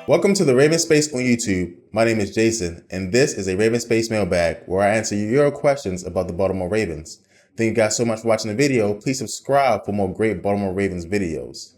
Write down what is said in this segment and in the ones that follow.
Welcome to the Ravens Space on YouTube. My name is Jason, and this is a Ravens Space Mailbag where I answer your questions about the Baltimore Ravens. Thank you guys so much for watching the video. Please subscribe for more great Baltimore Ravens videos.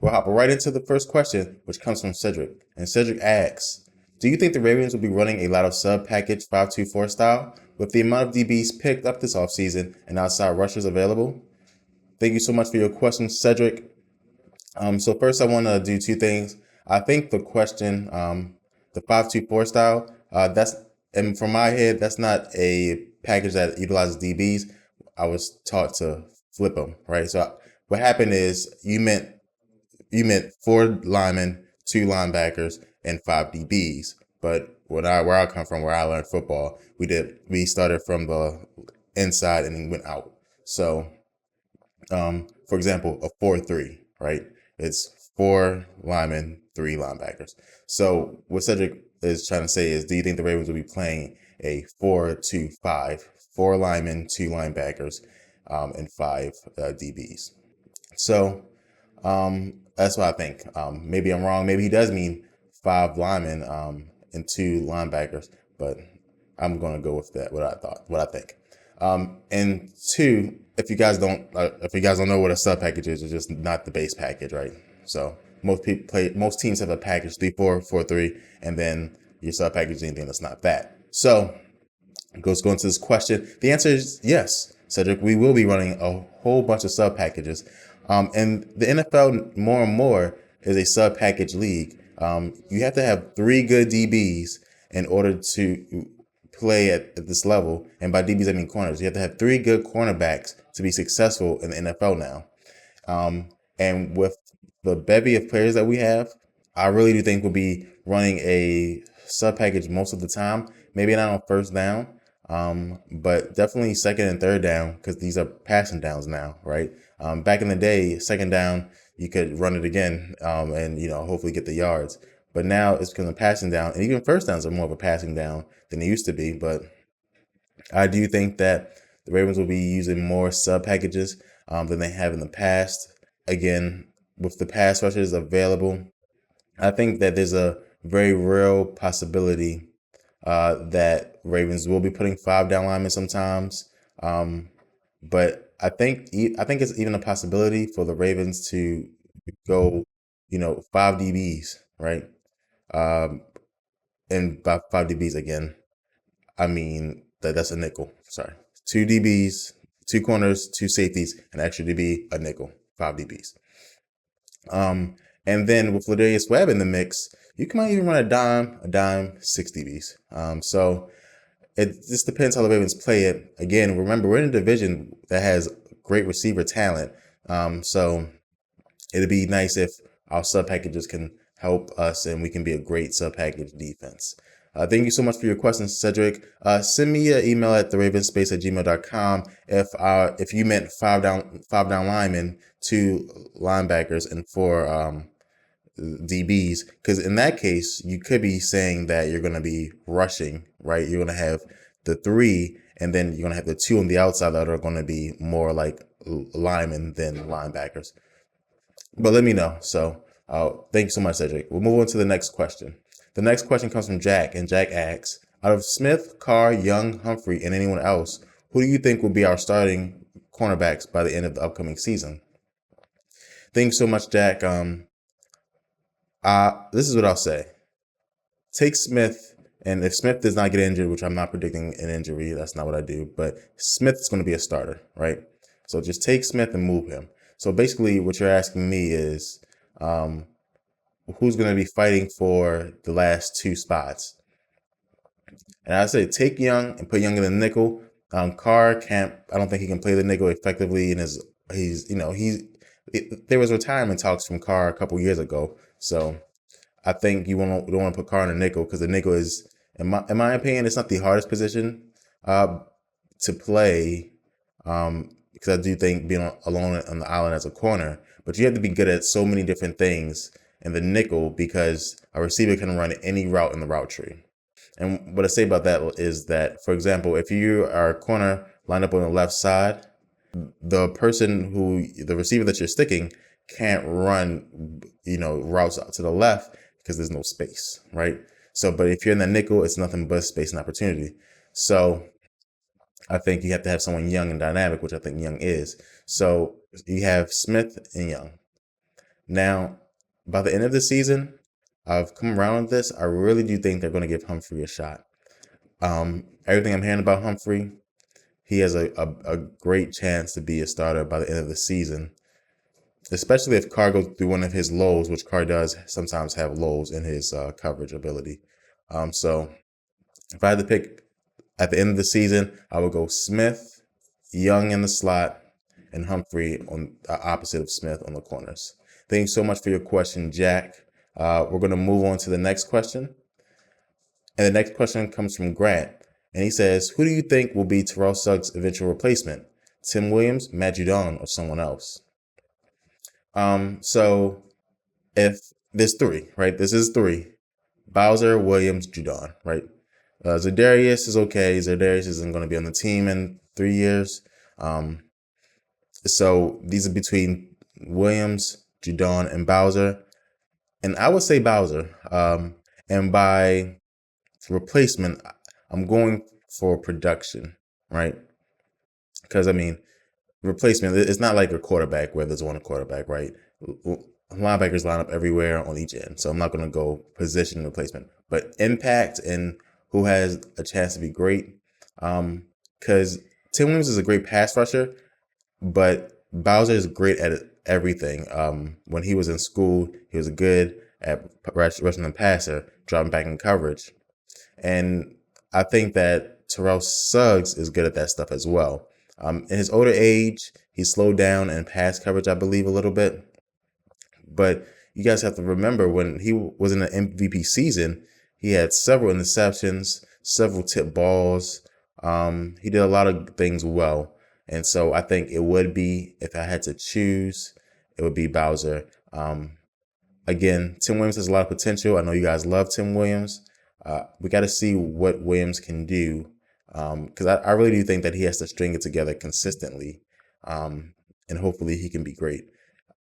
We'll hop right into the first question, which comes from Cedric. And Cedric asks, do you think the Ravens will be running a lot of sub-package 5-2-4 style with the amount of DBs picked up this offseason and outside rushers available? Thank you so much for your question, Cedric. So first I want to do two things. I think the question, the 5-2-4 style, and from my head, that's not a package that utilizes DBs. I was taught to flip them, right? So what happened is you meant 4 linemen, 2 linebackers, and 5 DBs. But where I come from, where I learned football, we started from the inside and then went out. So, for example, a 4-3, right? It's 4 linemen, 3 linebackers. So what Cedric is trying to say is, do you think the Ravens will be playing a 4-2-5, 4 linemen, 2 linebackers, and 5 DBs? So that's what I think. Maybe I'm wrong. Maybe he does mean 5 linemen and 2 linebackers, but I'm going to go with that. What I think. And 2, if you guys don't know what a sub package is, it's just not the base package, right? So most teams have a package 3-4, 4-3, and then your sub package is anything that's not that. So let's go into this question. The answer is yes, Cedric. We will be running a whole bunch of sub packages, and the NFL more and more is a sub package league. You have to have 3 good DBs in order to play at this level, and by DBs I mean corners. You have to have 3 good cornerbacks to be successful in the NFL now. And with the bevy of players that we have, I really do think we'll be running a sub package most of the time. Maybe not on first down, but definitely second and third down, because these are passing downs now, right? Back in the day, second down, you could run it again and hopefully get the yards. But now it's becoming a passing down, and even first downs are more of a passing down than they used to be. But I do think that the Ravens will be using more sub packages than they have in the past. Again, with the pass rushers available, I think that there's a very real possibility that Ravens will be putting 5 down linemen sometimes. But I think it's even a possibility for the Ravens to go, 5 DBs, right? And by 5 DBs again, I mean that's a nickel. Sorry, 2 DBs, 2 corners, 2 safeties, an extra DB, a nickel, 5 DBs. And then with Ladarius Webb in the mix, you might even run a dime, 6 DBs. So it just depends how the Ravens play it. Again, remember, we're in a division that has great receiver talent. So it'd be nice if our sub packages can help us and we can be a great sub package defense. Thank you so much for your questions, Cedric. Send me an email at TheRavensSpace@gmail.com if you meant 5 down linemen, 2 linebackers, and 4 DBs. Because in that case, you could be saying that you're going to be rushing, right? You're going to have the 3, and then you're going to have the 2 on the outside that are going to be more like linemen than linebackers. But let me know. So thank you so much, Cedric. We'll move on to the next question. The next question comes from Jack, and Jack asks, out of Smith, Carr, Young, Humphrey, and anyone else, who do you think will be our starting cornerbacks by the end of the upcoming season? Thanks so much, Jack. This is what I'll say. Take Smith, and if Smith does not get injured, which I'm not predicting an injury, that's not what I do, but Smith is going to be a starter, right? So just take Smith and move him. So basically what you're asking me is, who's going to be fighting for the last 2 spots? And I say take Young and put Young in the nickel. Carr I don't think he can play the nickel effectively, and there was retirement talks from Carr a couple years ago. So I think you don't want to put Carr in the nickel, because the nickel is, in my opinion, it's not the hardest position to play, because I do think being alone on the island as a corner, but you have to be good at so many different things in the nickel, because a receiver can run any route in the route tree. And what I say about that is that, for example, if you are a corner lined up on the left side, the receiver that you're sticking can't run, routes out to the left, because there's no space, right? So, but if you're in the nickel, it's nothing but space and opportunity. So I think you have to have someone young and dynamic, which I think Young is. So you have Smith and Young. Now, by the end of the season, I've come around with this. I really do think they're going to give Humphrey a shot. Everything I'm hearing about Humphrey, he has a great chance to be a starter by the end of the season, especially if Carr goes through one of his lows, which Carr does sometimes have lows in his coverage ability. So if I had to pick at the end of the season, I would go Smith, Young in the slot, and Humphrey on the opposite of Smith on the corners. Thank you so much for your question, Jack. We're going to move on to the next question. And the next question comes from Grant. And he says, who do you think will be Terrell Suggs' eventual replacement? Tim Williams, Matt Judon, or someone else? So if there's three, right? This is three. Bowser, Williams, Judon, right? Za'Darius is okay. Za'Darius isn't going to be on the team in 3 years. So these are between Williams, Judon, and Bowser. And I would say Bowser. And by replacement, I'm going for production, right? Because, I mean, replacement, it's not like a quarterback where there's one quarterback, right? Linebackers line up everywhere on each end. So I'm not going to go position replacement. But impact and who has a chance to be great. Because Tim Williams is a great pass rusher, but Bowser is great at everything. When he was in school, he was good at rushing the passer, dropping back in coverage. And I think that Terrell Suggs is good at that stuff as well. In his older age, he slowed down in pass coverage, I believe, a little bit. But you guys have to remember when he was in the MVP season, he had several interceptions, several tip balls. He did a lot of things well. And so I think it would be, if I had to choose, it would be Bowser. Again, Tim Williams has a lot of potential. I know you guys love Tim Williams. We got to see what Williams can do, because I really do think that he has to string it together consistently, and hopefully he can be great.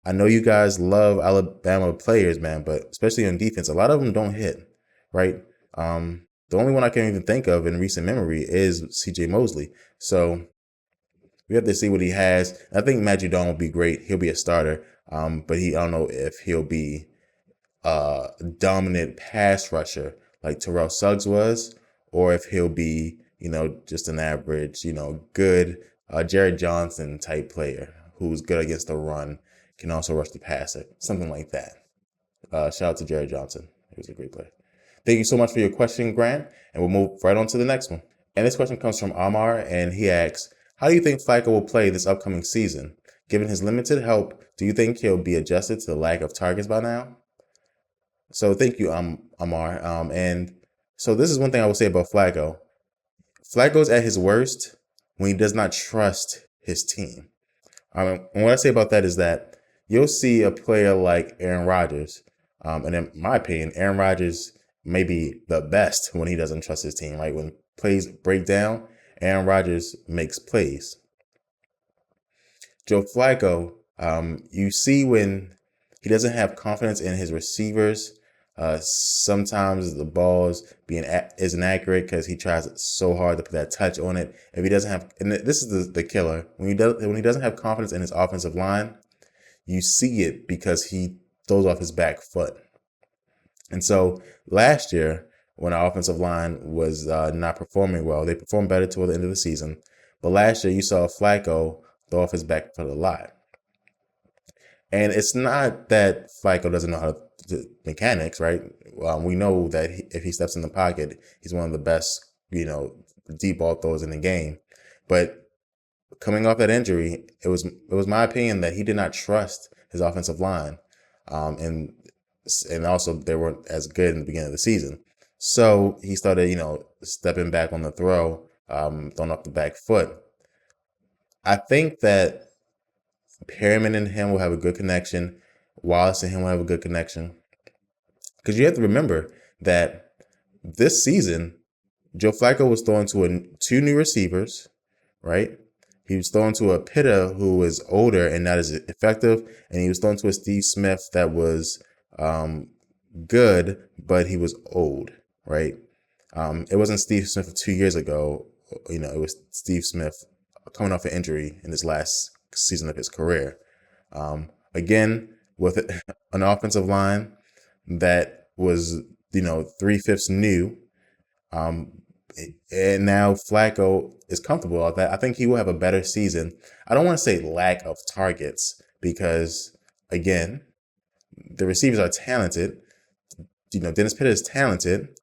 I know you guys love Alabama players, man, but especially on defense, a lot of them don't hit, right? The only one I can even think of in recent memory is C.J. Mosley. So we have to see what he has. I think Matt Judon will be great. He'll be a starter, but I don't know if he'll be a dominant pass rusher like Terrell Suggs was, or if he'll be, just an average, good Jared Johnson type player who's good against the run, can also rush the passer, something like that. Shout out to Jared Johnson. He was a great player. Thank you so much for your question, Grant, and we'll move right on to the next one. And this question comes from Omar, and he asks, how do you think Flacco will play this upcoming season? Given his limited help, do you think he'll be adjusted to the lack of targets by now? So thank you, Omar. And so this is one thing I will say about Flacco. Flacco's at his worst when he does not trust his team. And what I say about that is that you'll see a player like Aaron Rodgers. And in my opinion, Aaron Rodgers may be the best when he doesn't trust his team, right? When plays break down, Aaron Rodgers makes plays. Joe Flacco, you see when he doesn't have confidence in his receivers. Sometimes the balls isn't accurate because he tries so hard to put that touch on it. If he doesn't have, and this is the killer, when he doesn't have confidence in his offensive line, you see it because he throws off his back foot. And so last year, when our offensive line was not performing well, they performed better toward the end of the season. But last year, you saw Flacco throw off his back foot a lot. And it's not that Flacco doesn't know how to do mechanics, right? We know that if he steps in the pocket, he's one of the best, deep ball throwers in the game. But coming off that injury, it was my opinion that he did not trust his offensive line, and also they weren't as good in the beginning of the season. So he started, stepping back on the throw, throwing off the back foot. I think that Perriman and him will have a good connection. Wallace and him will have a good connection. Because you have to remember that this season, Joe Flacco was throwing to two new receivers, right? He was throwing to a Pitta who was older and not as effective, and he was throwing to a Steve Smith that was good, but he was old, right? It wasn't Steve Smith of 2 years ago. It was Steve Smith coming off an injury in his last season of his career. Again, with an offensive line that was, 3/5 new. And now Flacco is comfortable with that. I think he will have a better season. I don't want to say lack of targets because, again, the receivers are talented. Dennis Pitta is talented,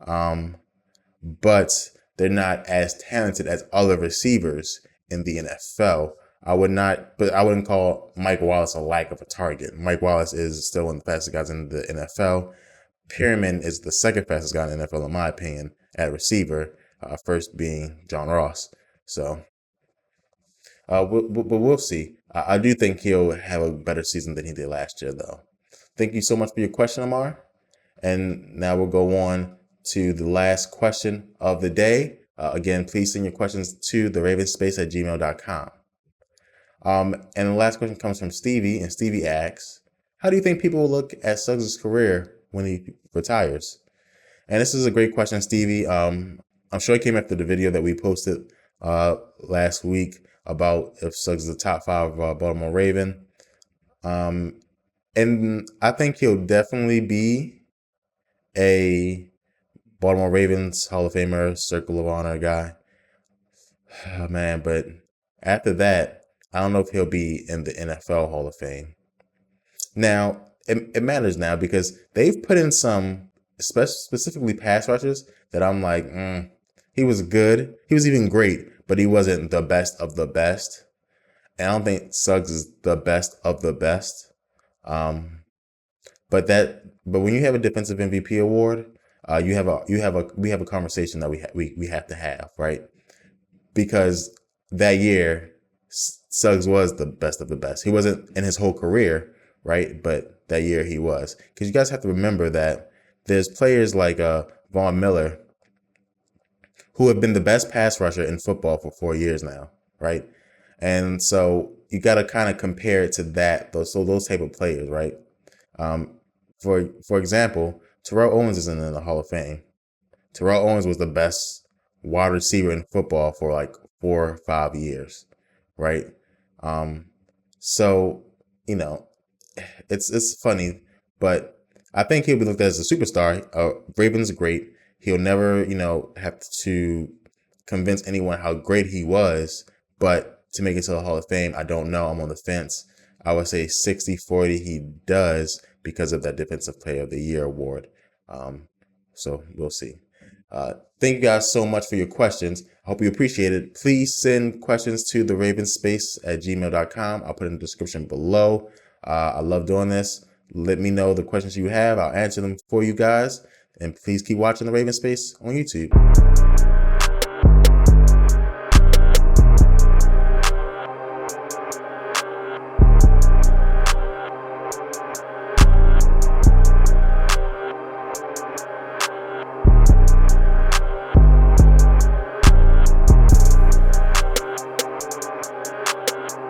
but they're not as talented as other receivers in the NFL. I wouldn't call Mike Wallace a lack of a target. Mike Wallace is still one of the fastest guys in the NFL. Perriman is the second fastest guy in the NFL, in my opinion, at receiver, first being John Ross. So, but we'll see. I do think he'll have a better season than he did last year, though. Thank you so much for your question, Omar. And now we'll go on to the last question of the day. Again, please send your questions to TheRavensSpace@gmail.com. And the last question comes from Stevie, and Stevie asks, how do you think people will look at Suggs' career when he retires? And this is a great question, Stevie. I'm sure it came after the video that we posted last week about if Suggs is the top 5 Baltimore Raven. And I think he'll definitely be a Baltimore Ravens Hall of Famer, Circle of Honor guy. Oh, man, but after that, I don't know if he'll be in the NFL Hall of Fame. Now, it matters now because they've put in some specifically pass rushers that I'm like, he was good. He was even great, but he wasn't the best of the best. And I don't think Suggs is the best of the best. But when you have a defensive MVP award, we have a conversation that we have to have, right? Because that year, Suggs was the best of the best. He wasn't in his whole career, right? But that year he was. Because you guys have to remember that there's players like Von Miller who have been the best pass rusher in football for 4 years now, right? And so you got to kind of compare it to that, those type of players, right? For example, Terrell Owens isn't in the Hall of Fame. Terrell Owens was the best wide receiver in football for like 4 or 5 years, right? So, it's funny, but I think he'll be looked at as a superstar. Ravens great. He'll never, have to convince anyone how great he was, but to make it to the Hall of Fame, I don't know. I'm on the fence. I would say 60-40 he does because of that Defensive Player of the Year award. So we'll see. Thank you guys so much for your questions. I hope you appreciate it. Please send questions to TheRavensSpace@gmail.com. I'll put it in the description below. I love doing this. Let me know the questions you have. I'll answer them for you guys. And please keep watching The Ravens Space on YouTube.